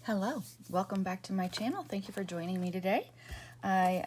Hello, welcome back to my channel. Thank you for joining me today. I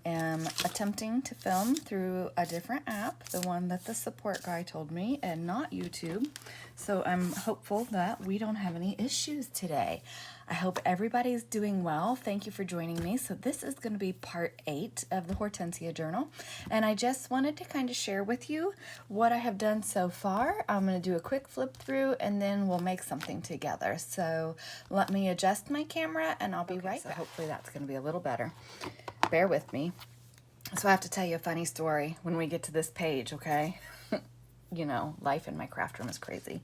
am attempting to film through a different app, the one that the support guy told me, and not YouTube. So I'm hopeful that we don't have any issues today. I hope everybody's doing well. Thank you for joining me. So this is going to be part 8 of the Hortensia journal. And I just wanted to kind of share with you what I have done so far. I'm going to do a quick flip through and then we'll make something together. So let me adjust my camera and I'll be right back. So hopefully that's going to be a little better. Bear with me. So I have to tell you a funny story when we get to this page, okay? You know, life in my craft room is crazy.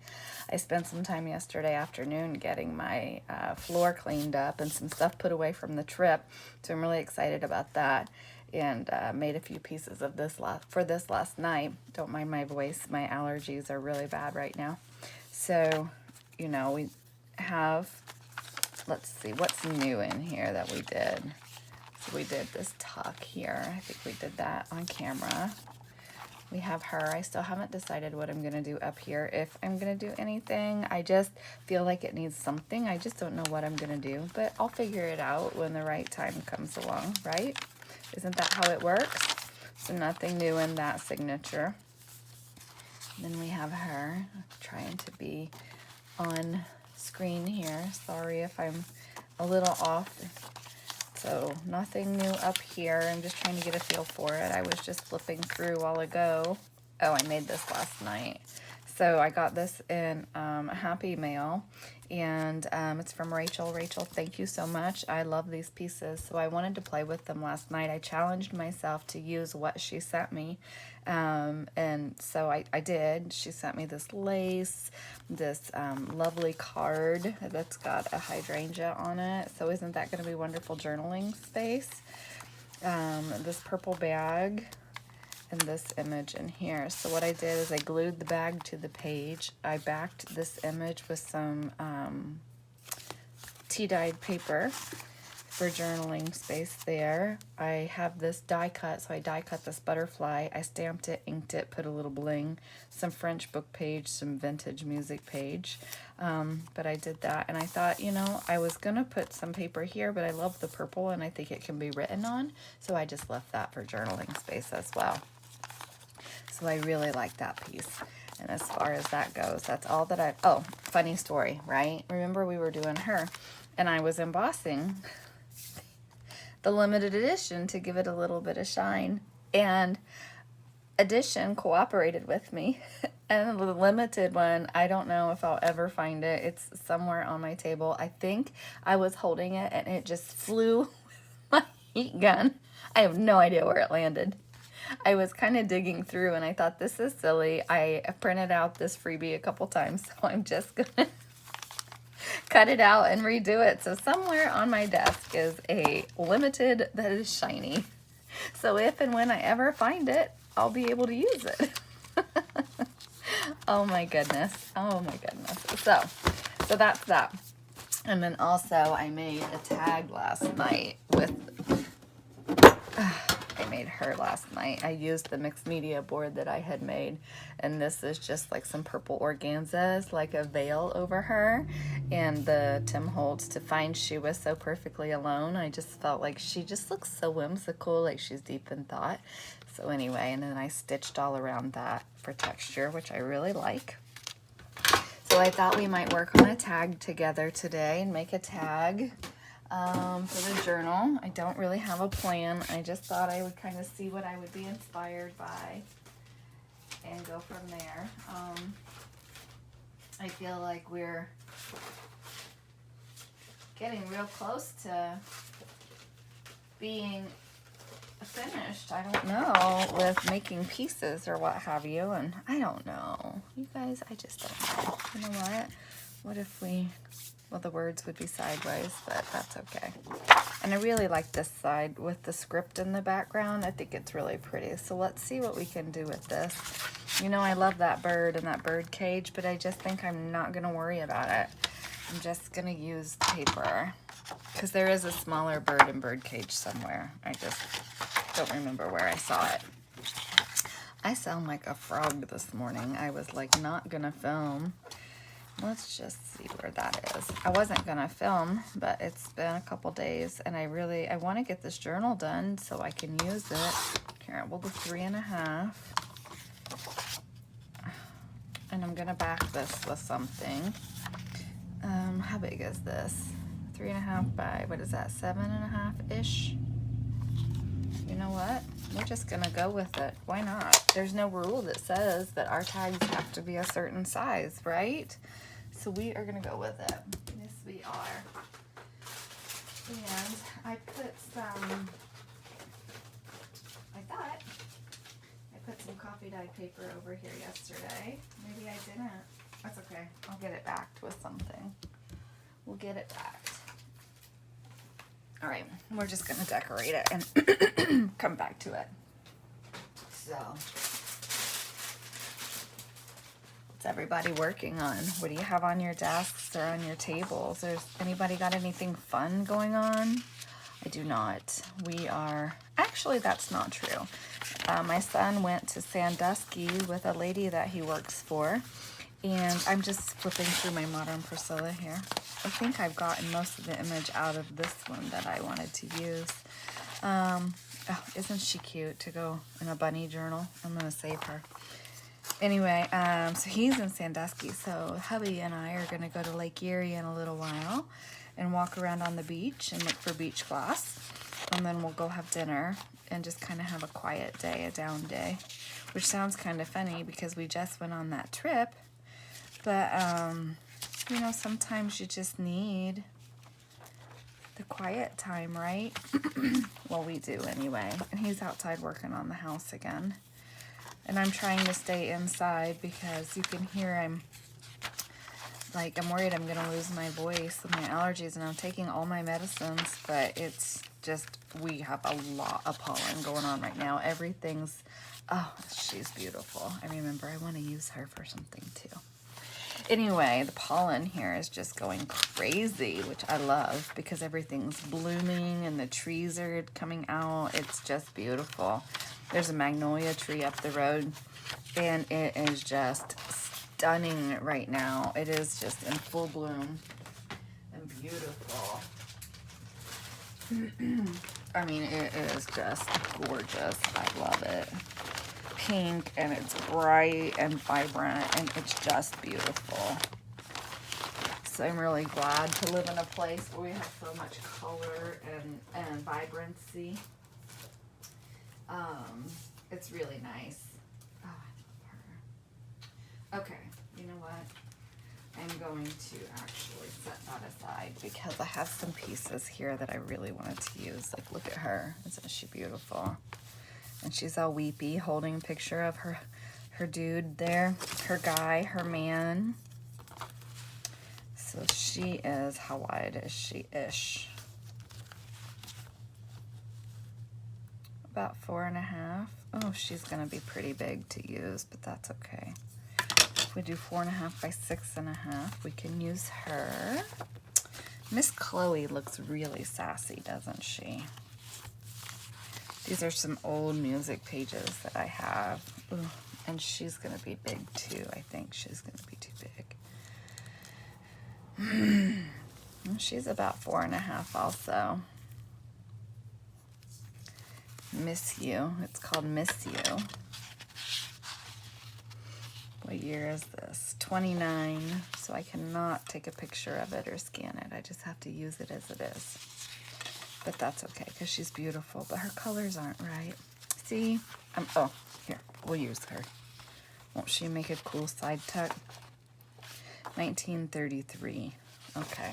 I spent some time yesterday afternoon getting my floor cleaned up and some stuff put away from the trip, so I'm really excited about that, and made a few pieces of this last night. Don't mind my voice, my allergies are really bad right now. So, you know, we have, let's see, what's new in here that we did. So we did this tuck here. I think we did that on camera. We have her. I still haven't decided what I'm going to do up here. If I'm going to do anything, I just feel like it needs something. I just don't know what I'm going to do, but I'll figure it out when the right time comes along, right? Isn't that how it works? So nothing new in that signature. Then we have her trying to be on screen here. Sorry if I'm a little off. So nothing new up here. I'm just trying to get a feel for it. I was just flipping through a while ago. Oh, I made this last night. So I got this in a Happy Mail, and it's from Rachel. Rachel, thank you so much. I love these pieces, so I wanted to play with them last night. I challenged myself to use what she sent me, and so I did. She sent me this lace, this lovely card that's got a hydrangea on it. So isn't that going to be wonderful journaling space? This purple bag, and this image in here. So what I did is I glued the bag to the page. I backed this image with some tea-dyed paper for journaling space there. I have this die cut, so I die cut this butterfly. I stamped it, inked it, put a little bling, some French book page, some vintage music page. But I did that, and I thought, you know, I was gonna put some paper here, but I love the purple and I think it can be written on, so I just left that for journaling space as well. So I really like that piece. And as far as that goes, that's all that I, oh, funny story, right? Remember we were doing her, and I was embossing the limited edition to give it a little bit of shine. And Edition cooperated with me. And the limited one, I don't know if I'll ever find it. It's somewhere on my table. I think I was holding it and it just flew with my heat gun. I have no idea where it landed. I was kind of digging through and I thought, this is silly. I printed out this freebie a couple times, so I'm just gonna cut it out and redo it. So somewhere on my desk is a limited that is shiny. So if and when I ever find it, I'll be able to use it. Oh my goodness. Oh my goodness. So that's that. And then also I made a tag last night with I made her last night. I used the mixed media board that I had made, and this is just like some purple organzas, like a veil over her, and the Tim Holtz To Find She Was So Perfectly Alone. I just felt like she just looks so whimsical, like she's deep in thought. So anyway, and then I stitched all around that for texture, which I really like. So I thought we might work on a tag together today and make a tag for the journal. I don't really have a plan. I just thought I would kind of see what I would be inspired by and go from there. I feel like we're getting real close to being finished. I don't know, with making pieces or what have you, and I don't know. You guys, I just don't know. You know what? What if we... Well, the words would be sideways, but that's okay. And I really like this side with the script in the background. I think it's really pretty. So let's see what we can do with this. You know, I love that bird and that bird cage, but I just think I'm not going to worry about it. I'm just going to use paper because there is a smaller bird and bird cage somewhere. I just don't remember where I saw it. I sound like a frog this morning. I was like not going to film let's just see where that is. I wasn't gonna film, but it's been a couple days, and I want to get this journal done so I can use it. Here, we'll go 3.5. And I'm gonna back this with something. How big is this? 3.5 by, what is that, 7.5-ish? You know what? We're just gonna go with it. Why not? There's no rule that says that our tags have to be a certain size, right? So we are gonna go with it. Yes, we are. And I put some, I put some coffee dye paper over here yesterday. Maybe I didn't. That's okay. I'll get it backed with something. We'll get it backed. All right, we're just gonna decorate it and come back to it. So, what's everybody working on? What do you have on your desks or on your tables? Anybody got anything fun going on? I do not. We are, actually that's not true. My son went to Sandusky with a lady that he works for, and I'm just flipping through my Modern Priscilla here. I think I've gotten most of the image out of this one that I wanted to use. Oh, isn't she cute to go in a bunny journal? I'm gonna save her. Anyway, so he's in Sandusky, so hubby and I are gonna go to Lake Erie in a little while and walk around on the beach and look for beach glass. And then we'll go have dinner and just kind of have a quiet day, a down day, which sounds kind of funny because we just went on that trip. But, you know, sometimes you just need the quiet time, right? Well, we do anyway. And he's outside working on the house again. And I'm trying to stay inside because you can hear I'm worried I'm going to lose my voice with my allergies. And I'm taking all my medicines, but it's just, we have a lot of pollen going on right now. Everything's, oh, she's beautiful. I remember I want to use her for something too. Anyway, the pollen here is just going crazy, which I love because everything's blooming and the trees are coming out. It's just beautiful. There's a magnolia tree up the road, and it is just stunning right now. It is just in full bloom and beautiful. I mean, it is just gorgeous. I love it. Pink, and it's bright and vibrant, and it's just beautiful. So I'm really glad to live in a place where we have so much color and vibrancy. It's really nice. Oh, I love her. Okay, you know what? I'm going to actually set that aside because I have some pieces here that I really wanted to use. Like, look at her. Isn't she beautiful? And she's all weepy, holding a picture of her dude there, her guy, her man. So she is, how wide is she-ish? About 4.5. Oh, she's gonna be pretty big to use, but that's okay. If we do 4.5 by 6.5, we can use her. Miss Chloe looks really sassy, doesn't she? These are some old music pages that I have. Ooh, and she's going to be big too. I think she's going to be too big. She's about 4.5 also. Miss You. It's called Miss You. What year is this? 29. So I cannot take a picture of it or scan it. I just have to use it as it is. But that's okay, because she's beautiful, but her colors aren't right. See? Oh, here, we'll use her. Won't she make a cool side tuck? 1933. Okay,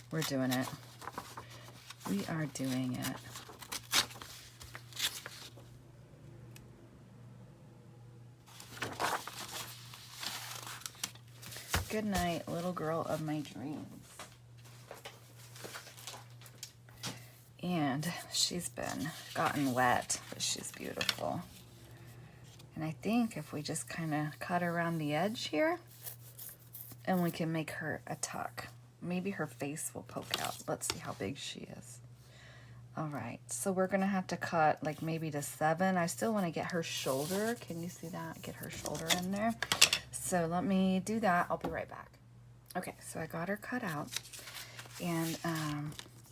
we're doing it. We are doing it. Good night, little girl of my dreams. And she's gotten wet, but she's beautiful. And I think if we just kind of cut around the edge here, and we can make her a tuck. Maybe her face will poke out. Let's see how big she is. All right, so we're gonna have to cut like maybe to 7. I still wanna get her shoulder. Can you see that? Get her shoulder in there. So let me do that. I'll be right back. Okay, so I got her cut out, and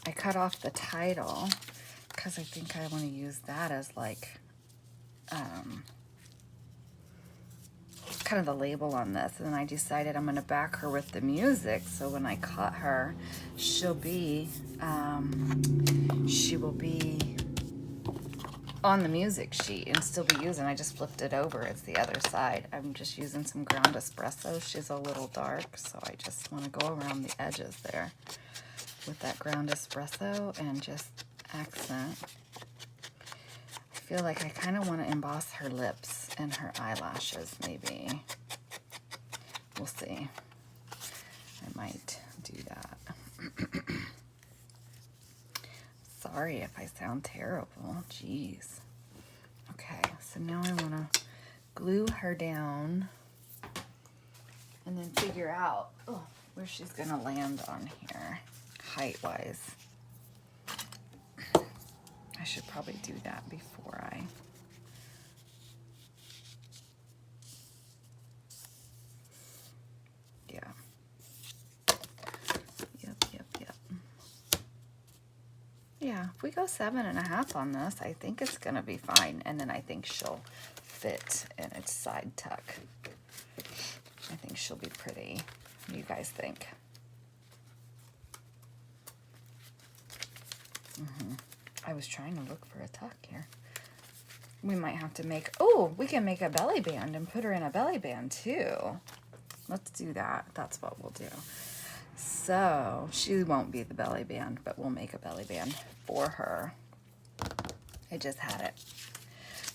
I cut off the title because I think I want to use that as like kind of the label on this. And then I decided I'm going to back her with the music, so when I cut her, she will be on the music sheet and still be using. I just flipped it over. It's the other side. I'm just using some ground espresso. She's a little dark, so I just want to go around the edges there with that ground espresso and just accent. I feel like I kind of want to emboss her lips and her eyelashes, maybe. We'll see. I might do that. Sorry if I sound terrible. Jeez. Okay, so now I want to glue her down and then figure out where she's going to land on here, height-wise. I should probably do that before I... Yeah. Yep. Yeah, if we go 7.5 on this, I think it's going to be fine. And then I think she'll fit in its side tuck. I think she'll be pretty. What do you guys think? I was trying to look for a tuck here. We might have to make... Oh, we can make a belly band and put her in a belly band too. Let's do that. That's what we'll do. So she won't be the belly band, but we'll make a belly band for her. I just had it.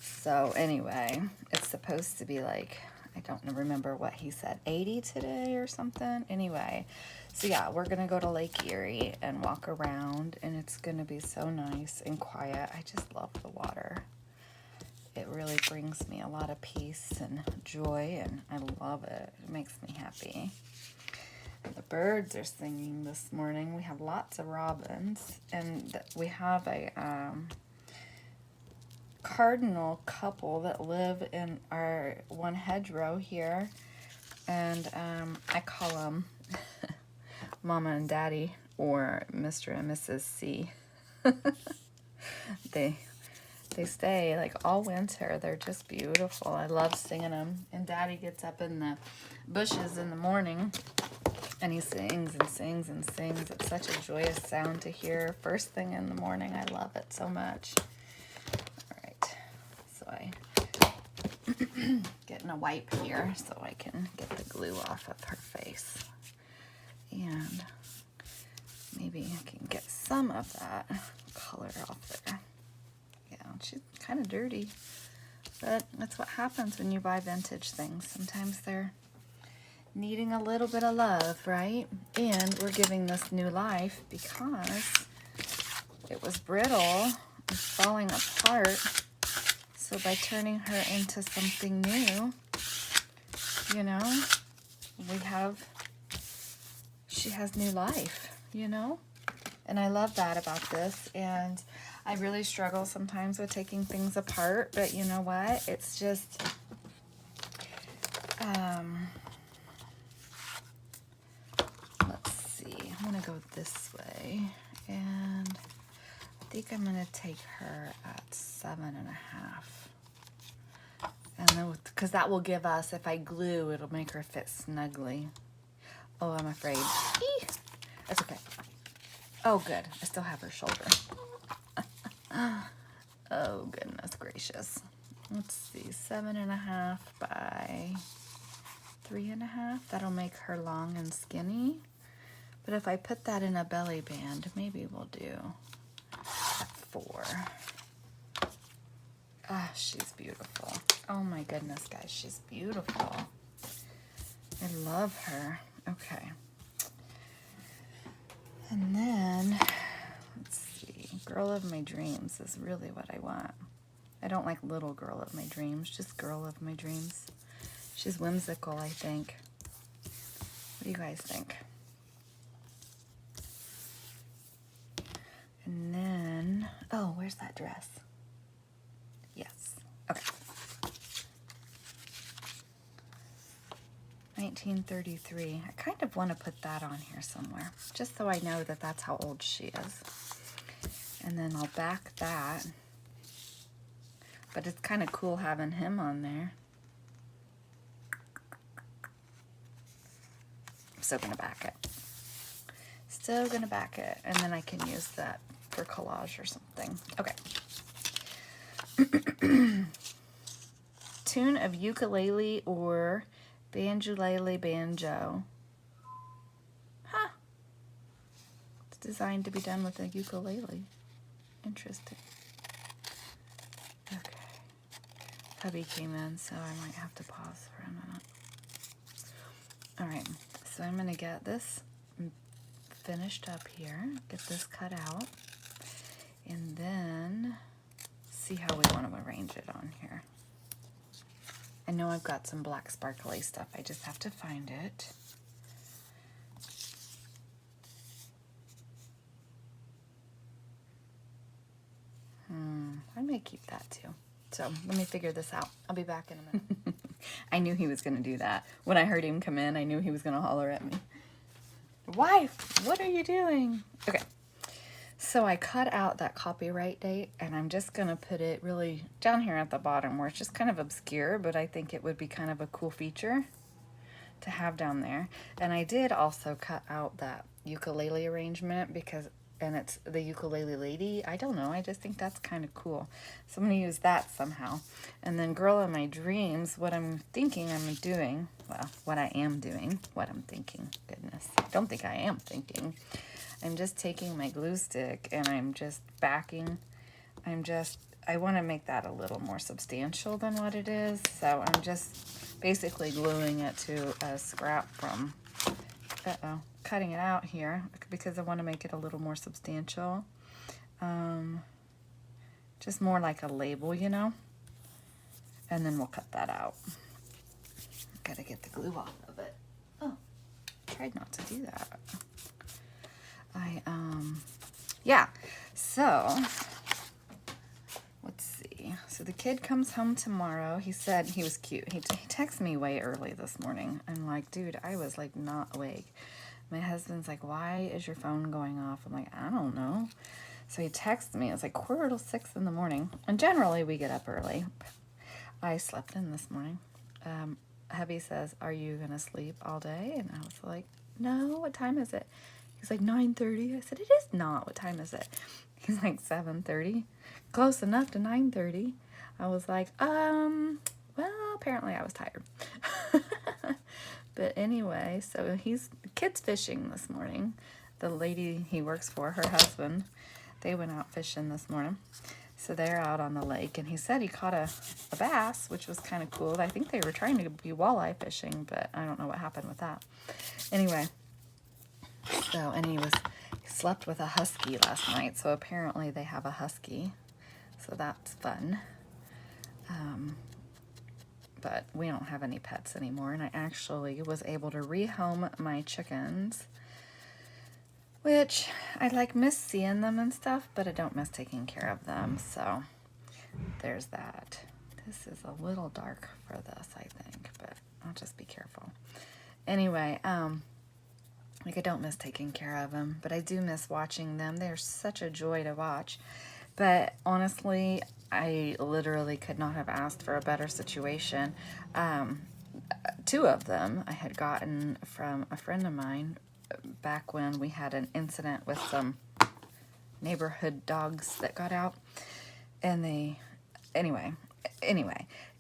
So anyway, it's supposed to be like, I don't remember what he said, 80 today or something. Anyway, so yeah, we're going to go to Lake Erie and walk around, and it's going to be so nice and quiet. I just love the water. It really brings me a lot of peace and joy, and I love it. It makes me happy. The birds are singing this morning. We have lots of robins, and we have a cardinal couple that live in our one hedgerow here, and I call them Mama and Daddy, or Mr. and Mrs. C. They stay like all winter. They're just beautiful. I love singing them. And Daddy gets up in the bushes in the morning and he sings and sings and sings. It's such a joyous sound to hear first thing in the morning. I love it so much. All right, so I getting a wipe here so I can get the glue off of her face. And maybe I can get some of that color off there. Yeah, she's kind of dirty, but that's what happens when you buy vintage things. Sometimes they're needing a little bit of love, right? And we're giving this new life because it was brittle and falling apart. So by turning her into something new, you know, she has new life, you know? And I love that about this. And I really struggle sometimes with taking things apart, but you know what? It's just, let's see. I'm going to go this way. And I think I'm going to take her at 7.5. And then, because that will give us, if I glue, it'll make her fit snugly. Oh, I'm afraid. Eee! That's okay. Oh, good. I still have her shoulder. Oh, goodness gracious. Let's see. 7.5 by 3.5. That'll make her long and skinny. But if I put that in a belly band, maybe we'll do 4. Ah, she's beautiful. Oh my goodness, guys, she's beautiful. I love her. Okay. And then, let's see, Girl of My Dreams is really what I want. I don't like Little Girl of My Dreams, just Girl of My Dreams. She's whimsical, I think. What do you guys think? And then, oh, where's that dress? Yes. Okay. 1933. I kind of want to put that on here somewhere, just so I know that that's how old she is. And then I'll back that. But it's kind of cool having him on there. I'm still going to back it. Still going to back it. And then I can use that for collage or something. Okay. Tune of ukulele or banjulele banjo. Huh. It's designed to be done with a ukulele. Interesting. Okay. Hubby came in, so I might have to pause for a minute. Alright, so I'm going to get this finished up here. Get this cut out. And then see how we want to arrange it on here. I know I've got some black sparkly stuff. I just have to find it. I may keep that too. So let me figure this out. I'll be back in a minute. I knew he was going to do that. When I heard him come in, I knew he was going to holler at me. Wife, what are you doing? Okay. So I cut out that copyright date, and I'm just going to put it really down here at the bottom where it's just kind of obscure, but I think it would be kind of a cool feature to have down there. And I did also cut out that ukulele arrangement because, and it's the ukulele lady. I don't know. I just think that's kind of cool. So I'm going to use that somehow. And then Girl in My Dreams, what I'm thinking I'm doing, well, what I am doing, what I'm thinking, goodness. I don't think I am thinking. I'm just taking my glue stick and I'm just backing. I want to make that a little more substantial than what it is. So I'm just basically gluing it to a scrap from, cutting it out here because I want to make it a little more substantial. Just more like a label, you know? And then we'll cut that out. Gotta get the glue off of it. Oh, tried not to do that. Yeah, so let's see. So the kid comes home tomorrow. He said he was cute. He texted me way early this morning. I'm like, dude, I was like not awake. My husband's like, why is your phone going off? I'm like, I don't know. So he texted me. It was like 5:45 in the morning. And generally we get up early. I slept in this morning. Hubby says, are you going to sleep all day? And I was like, no, what time is it? He's like, 9:30. I said, it is not. What time is it? He's like, 7:30. Close enough to 9:30. I was like, well, apparently I was tired. But anyway, so the kid's fishing this morning. The lady he works for, her husband, they went out fishing this morning. So they're out on the lake, and he said he caught a bass, which was kind of cool. I think they were trying to be walleye fishing, but I don't know what happened with that. Anyway. So, and he slept with a husky last night, so apparently they have a husky, so that's fun. But we don't have any pets anymore, and I actually was able to rehome my chickens, which I like miss seeing them and stuff, but I don't miss taking care of them, so there's that. This is a little dark for this, I think, but I'll just be careful. Anyway, like, I don't miss taking care of them, but I do miss watching them. They're such a joy to watch. But honestly, I literally could not have asked for a better situation. 2 of them I had gotten from a friend of mine back when we had an incident with some neighborhood dogs that got out. And anyway.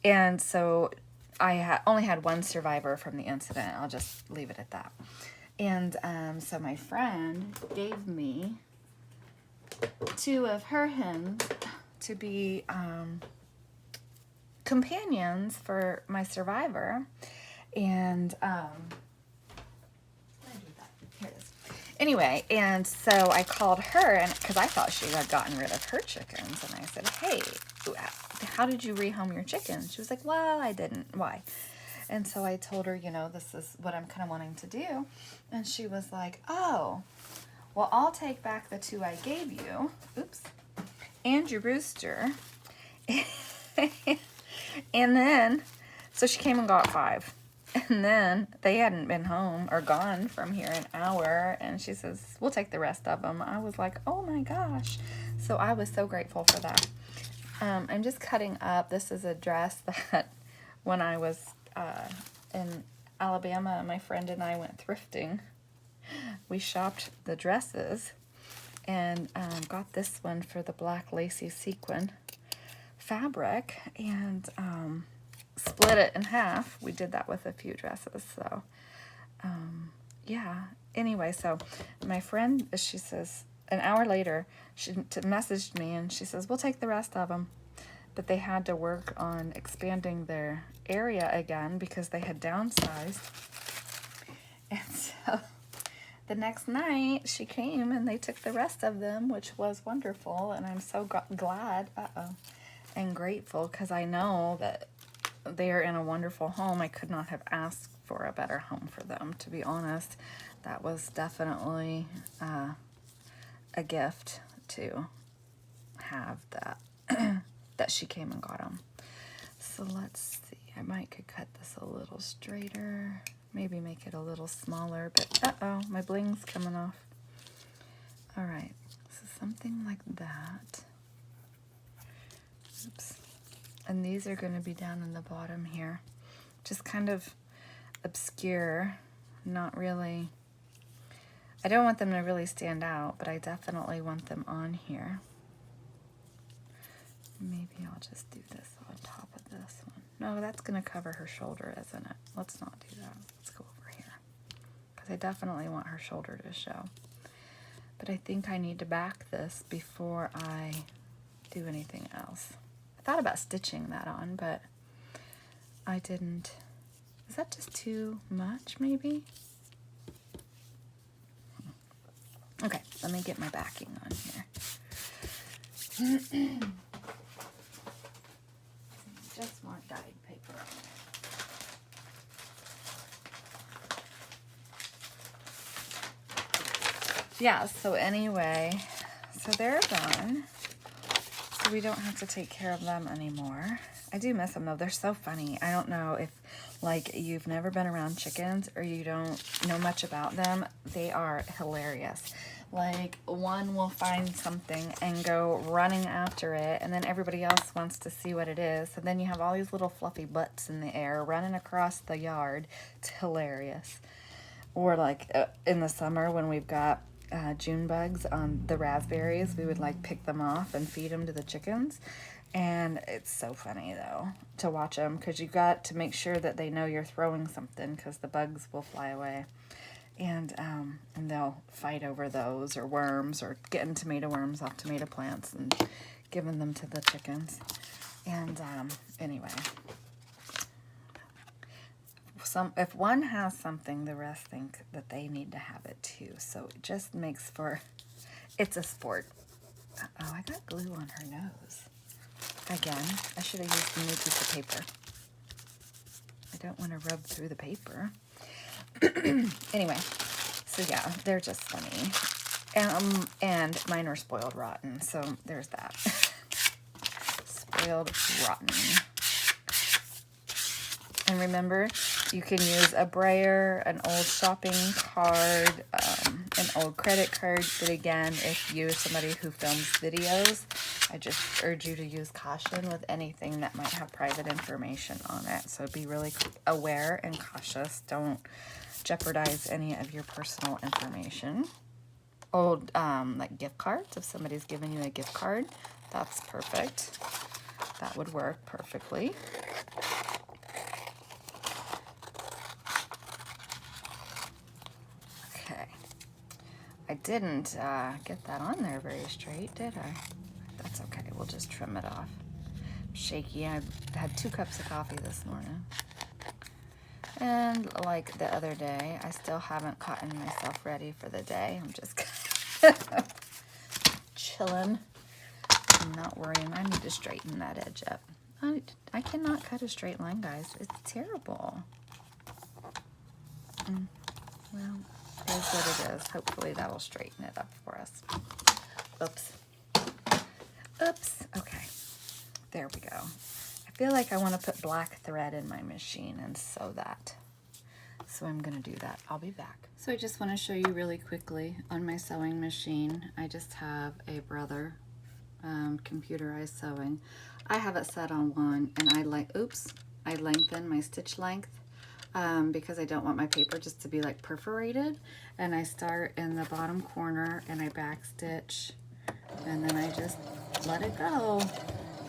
And so I only had 1 survivor from the incident. I'll just leave it at that. And so my friend gave me 2 of her hens to be companions for my survivor. And here it is. Anyway, and so I called her, and because I thought she had gotten rid of her chickens, and I said, hey, how did you rehome your chickens? She was like, well, I didn't. Why? And so I told her, you know, this is what I'm kind of wanting to do. And she was like, oh, well, I'll take back the 2 I gave you. Oops. And your rooster. And then, so she came and got 5. And then they hadn't been home or gone from here an hour. And she says, we'll take the rest of them. I was like, oh my gosh. So I was so grateful for that. I'm just cutting up. This is a dress that when I was in Alabama, my friend and I went thrifting. We shopped the dresses and got this one for the black lacy sequin fabric and split it in half. We did that with a few dresses. So yeah, anyway, so my friend, she says, an hour later, she messaged me and she says, we'll take the rest of them. But they had to work on expanding their area again because they had downsized. And so the next night she came and they took the rest of them, which was wonderful. And I'm so glad and grateful because I know that they're in a wonderful home. I could not have asked for a better home for them, to be honest. That was definitely a gift to have that that she came and got them. So let's see. I might could cut this a little straighter. Maybe make it a little smaller. But my bling's coming off. All right. So something like that. Oops. And these are going to be down in the bottom here. Just kind of obscure. Not really. I don't want them to really stand out, but I definitely want them on here. Maybe I'll just do this on top of this one. No, that's going to cover her shoulder, isn't it? Let's not do that. Let's go over here. Because I definitely want her shoulder to show. But I think I need to back this before I do anything else. I thought about stitching that on, but I didn't. Is that just too much, maybe? Okay, let me get my backing on here. Just want dyed paper on it. Yeah, so anyway, so they're done. So we don't have to take care of them anymore. I do miss them though. They're so funny. I don't know if like you've never been around chickens or you don't know much about them. They are hilarious. Like one will find something and go running after it, and then everybody else wants to see what it is. So then you have all these little fluffy butts in the air running across the yard. It's hilarious. Or like in the summer when we've got June bugs on the raspberries, we would like pick them off and feed them to the chickens. And it's so funny though to watch them because you got to make sure that they know you're throwing something because the bugs will fly away. And they'll fight over those or worms or getting tomato worms off tomato plants and giving them to the chickens. And anyway, if one has something, the rest think that they need to have it too. So it just makes for, it's a sport. Oh, I got glue on her nose. Again, I should have used a new piece of paper. I don't want to rub through the paper. Anyway, so yeah, they're just funny. And mine are spoiled rotten, so there's that. Spoiled rotten. And remember, you can use a brayer, an old shopping card, an old credit card. But again, if you're somebody who films videos, I just urge you to use caution with anything that might have private information on it. So be really aware and cautious. Don't jeopardize any of your personal information. Old like gift cards, if somebody's giving you a gift card, that's perfect. That would work perfectly. Okay, I didn't get that on there very straight, did I? That's okay, we'll just trim it off. Shaky. I had 2 cups of coffee this morning. And like the other day, I still haven't gotten myself ready for the day. I'm just chilling. I'm not worrying. I need to straighten that edge up. I cannot cut a straight line, guys. It's terrible. Well, it is what it is. Hopefully that'll straighten it up for us. Oops. Oops. Okay. There we go. I feel like I want to put black thread in my machine and sew that. So I'm gonna do that. I'll be back. So I just want to show you really quickly on my sewing machine. I just have a Brother computerized sewing. I have it set on 1, and I lengthen my stitch length because I don't want my paper just to be like perforated. And I start in the bottom corner and I back stitch, and then I just let it go.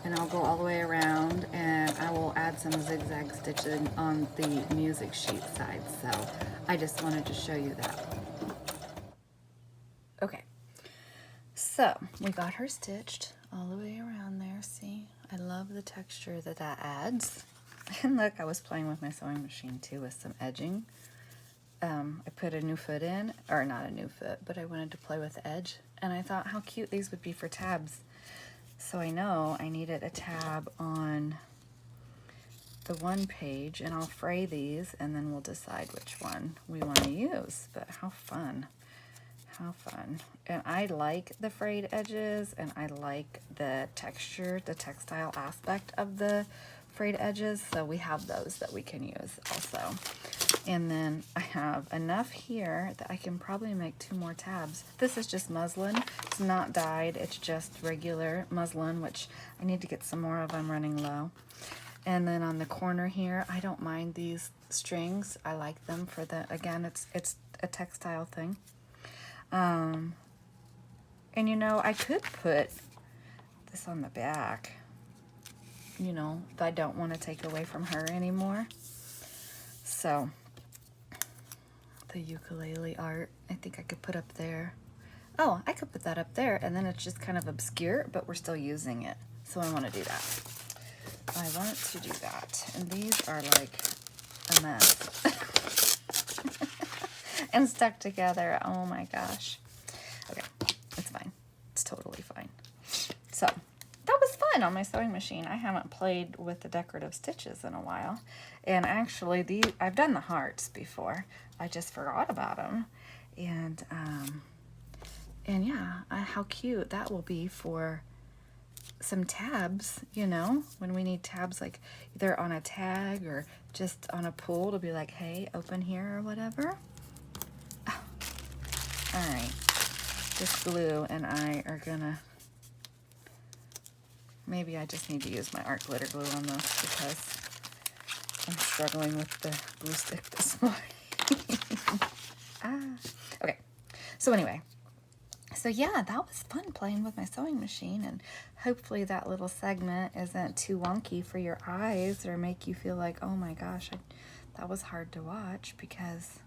And I'll go all the way around, and I will add some zigzag stitching on the music sheet side. So I just wanted to show you that. Okay, so we got her stitched all the way around there. See, I love the texture that that adds. And look, I was playing with my sewing machine too with some edging. I put a new foot in, or not a new foot, but I wanted to play with the edge. And I thought how cute these would be for tabs. So I know I needed a tab on the one page, and I'll fray these and then we'll decide which one we want to use. But how fun. How fun. And I like the frayed edges, and I like the texture, the textile aspect of the frayed edges. So we have those that we can use also. And then I have enough here that I can probably make 2 more tabs. This is just muslin. It's not dyed. It's just regular muslin, which I need to get some more of. I'm running low. And then on the corner here, I don't mind these strings. I like them for the, again, it's a textile thing. And you know, I could put this on the back, you know, if I don't want to take away from her anymore. So the ukulele art, I think I could put up there. Oh, I could put that up there, and then it's just kind of obscure, but we're still using it. So I want to do that. I want to do that. And these are like a mess. And stuck together. Oh my gosh. Okay, it's fine. It's totally fine. So that was fun on my sewing machine. I haven't played with the decorative stitches in a while. And actually, I've done the hearts before. I just forgot about them. And yeah, how cute that will be for some tabs, you know, when we need tabs, like either on a tag or just on a pull to be like, hey, open here or whatever. Oh. All right, this glue and I are gonna, maybe I just need to use my art glitter glue on this because I'm struggling with the glue stick this morning. Okay, so anyway, so yeah, that was fun playing with my sewing machine, and hopefully that little segment isn't too wonky for your eyes or make you feel like, oh my gosh, that was hard to watch, because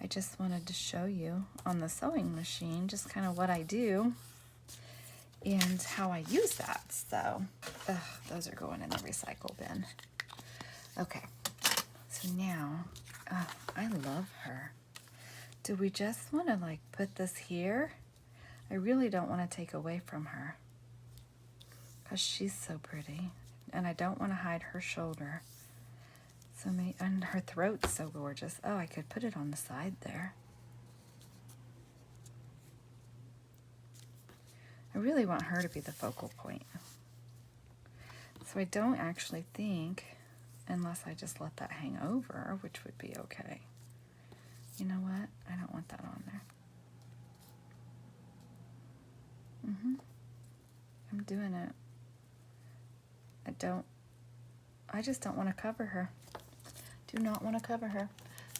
I just wanted to show you on the sewing machine just kind of what I do and how I use that. So those are going in the recycle bin. Okay, so now, I love her. Do we just want to like put this here? I really don't want to take away from her because she's so pretty, and I don't want to hide her shoulder. So and her throat's so gorgeous. Oh, I could put it on the side there. I really want her to be the focal point. So I don't actually think, unless I just let that hang over, which would be okay. You know what? I don't want that on there. I'm doing it. I just don't want to cover her. Do not want to cover her.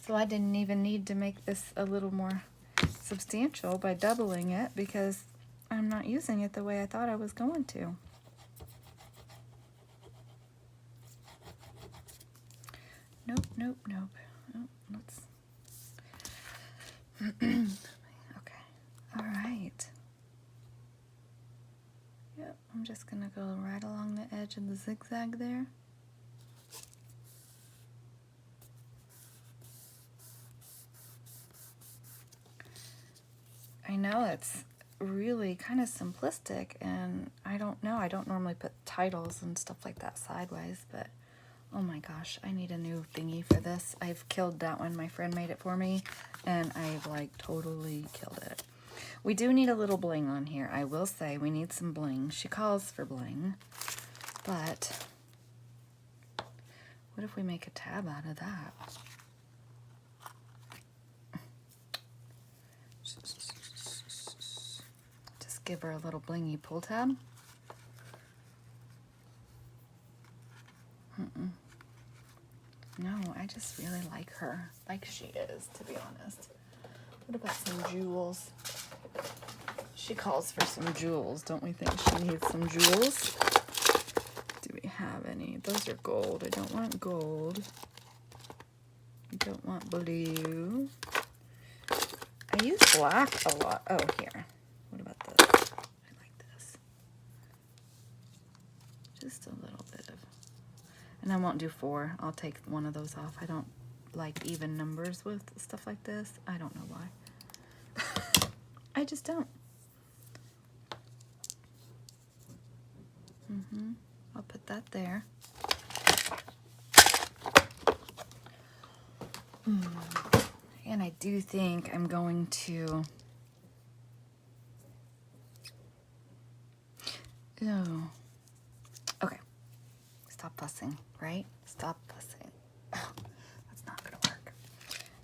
So I didn't even need to make this a little more substantial by doubling it, because I'm not using it the way I thought I was going to. Nope, nope, nope. Oh, let's... Okay, all right. Yep, I'm just gonna go right along the edge of the zigzag there. I know it's really kind of simplistic, and I don't know, I don't normally put titles and stuff like that sideways, but oh my gosh, I need a new thingy for this. I've killed that one. My friend made it for me, and I've like totally killed it. We do need a little bling on here. I will say we need some bling. She calls for bling, but what if we make a tab out of that? just give her a little blingy pull tab. No, I just really like her, like she is, to be honest. What about some jewels? She calls for some jewels. Don't we think she needs some jewels? Do we have any? Those are gold. I don't want gold. I don't want blue. I use black a lot. Oh, here. What about this? I like this. Just a little bit of... And I won't do 4. I'll take one of those off. I don't like even numbers with stuff like this. I don't know why. I just don't. I'll put that there. And I do think I'm going to... Oh. Okay. Stop fussing, right? Stop fussing. That's not gonna work.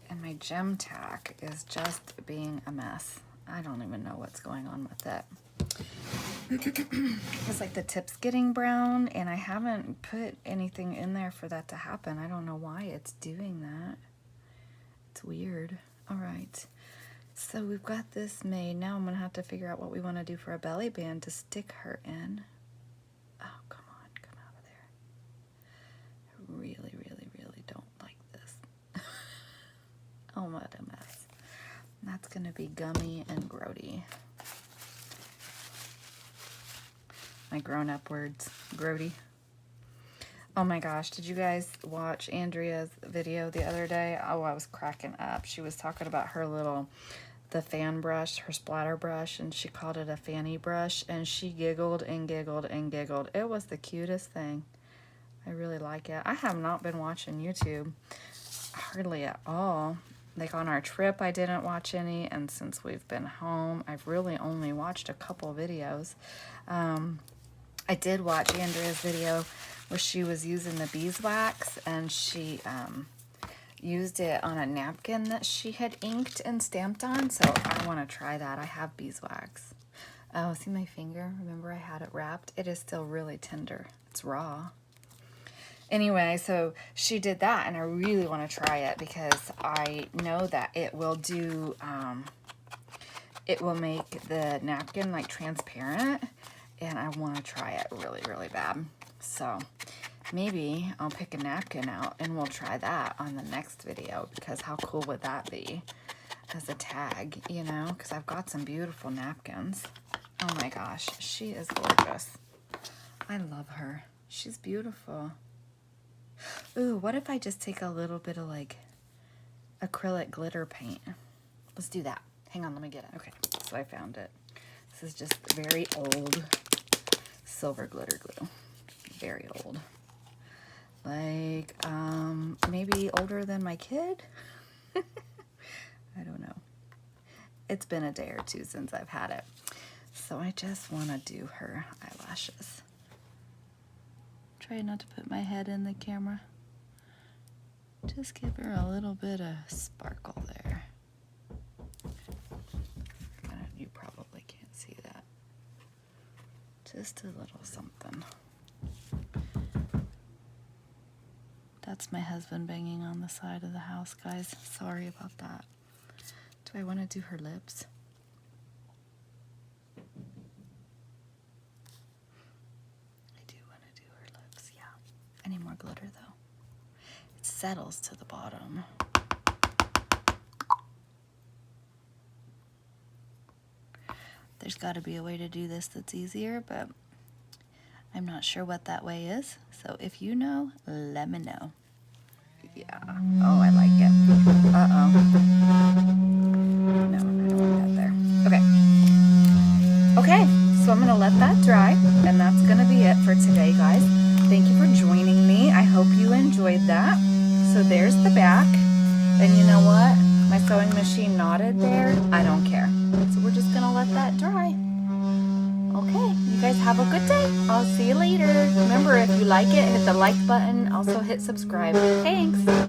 And my gem tack is just being a mess. I don't even know what's going on with it. It's like the tip's getting brown, and I haven't put anything in there for that to happen. I don't know why it's doing that. It's weird. All right. So we've got this made. Now I'm going to have to figure out what we want to do for a belly band to stick her in. Oh, come on. Come out of there. I really, really, really don't like this. Oh, what a mess. That's going to be gummy and grody. My grown-up words. Grody. Oh my gosh, did you guys watch Andrea's video the other day? Oh, I was cracking up. She was talking about the fan brush, her splatter brush, and she called it a fanny brush, and she giggled and giggled and giggled. It was the cutest thing. I really like it. I have not been watching YouTube hardly at all. Like on our trip, I didn't watch any, and since we've been home, I've really only watched a couple videos. I did watch Andrea's video where she was using the beeswax, and she used it on a napkin that she had inked and stamped on, so I want to try that. I have beeswax. Oh, see my finger? Remember I had it wrapped? It is still really tender. It's raw. Anyway, so she did that, and I really want to try it because I know that it will do, it will make the napkin like transparent, and I want to try it really, really bad. So maybe I'll pick a napkin out and we'll try that on the next video, because how cool would that be as a tag, you know, because I've got some beautiful napkins. Oh my gosh, she is gorgeous. I love her. She's beautiful. Ooh, what if I just take a little bit of like acrylic glitter paint? Let's do that. Hang on, let me get it. Okay, so I found it. This is just very old silver glitter glue. Very old. Like, maybe older than my kid? I don't know. It's been a day or two since I've had it. So I just want to do her eyelashes. Try not to put my head in the camera. Just give her a little bit of sparkle there. You probably can't see that. Just a little something. That's my husband banging on the side of the house, guys. Sorry about that. Do I want to do her lips? I do want to do her lips, yeah. I need more glitter, though. It settles to the bottom. There's got to be a way to do this that's easier, but I'm not sure what that way is. So if you know, let me know. Yeah. Oh, I like it. Uh-oh. No, I don't want that there. Okay. Okay, so I'm going to let that dry, and that's going to be it for today, guys. Thank you for joining me. I hope you enjoyed that. So there's the back. And you know what? My sewing machine knotted there. I don't care. So we're just going to let that dry. Okay, you guys have a good day. I'll see you later. Remember, if you like it, hit the like button. Also hit subscribe. Thanks.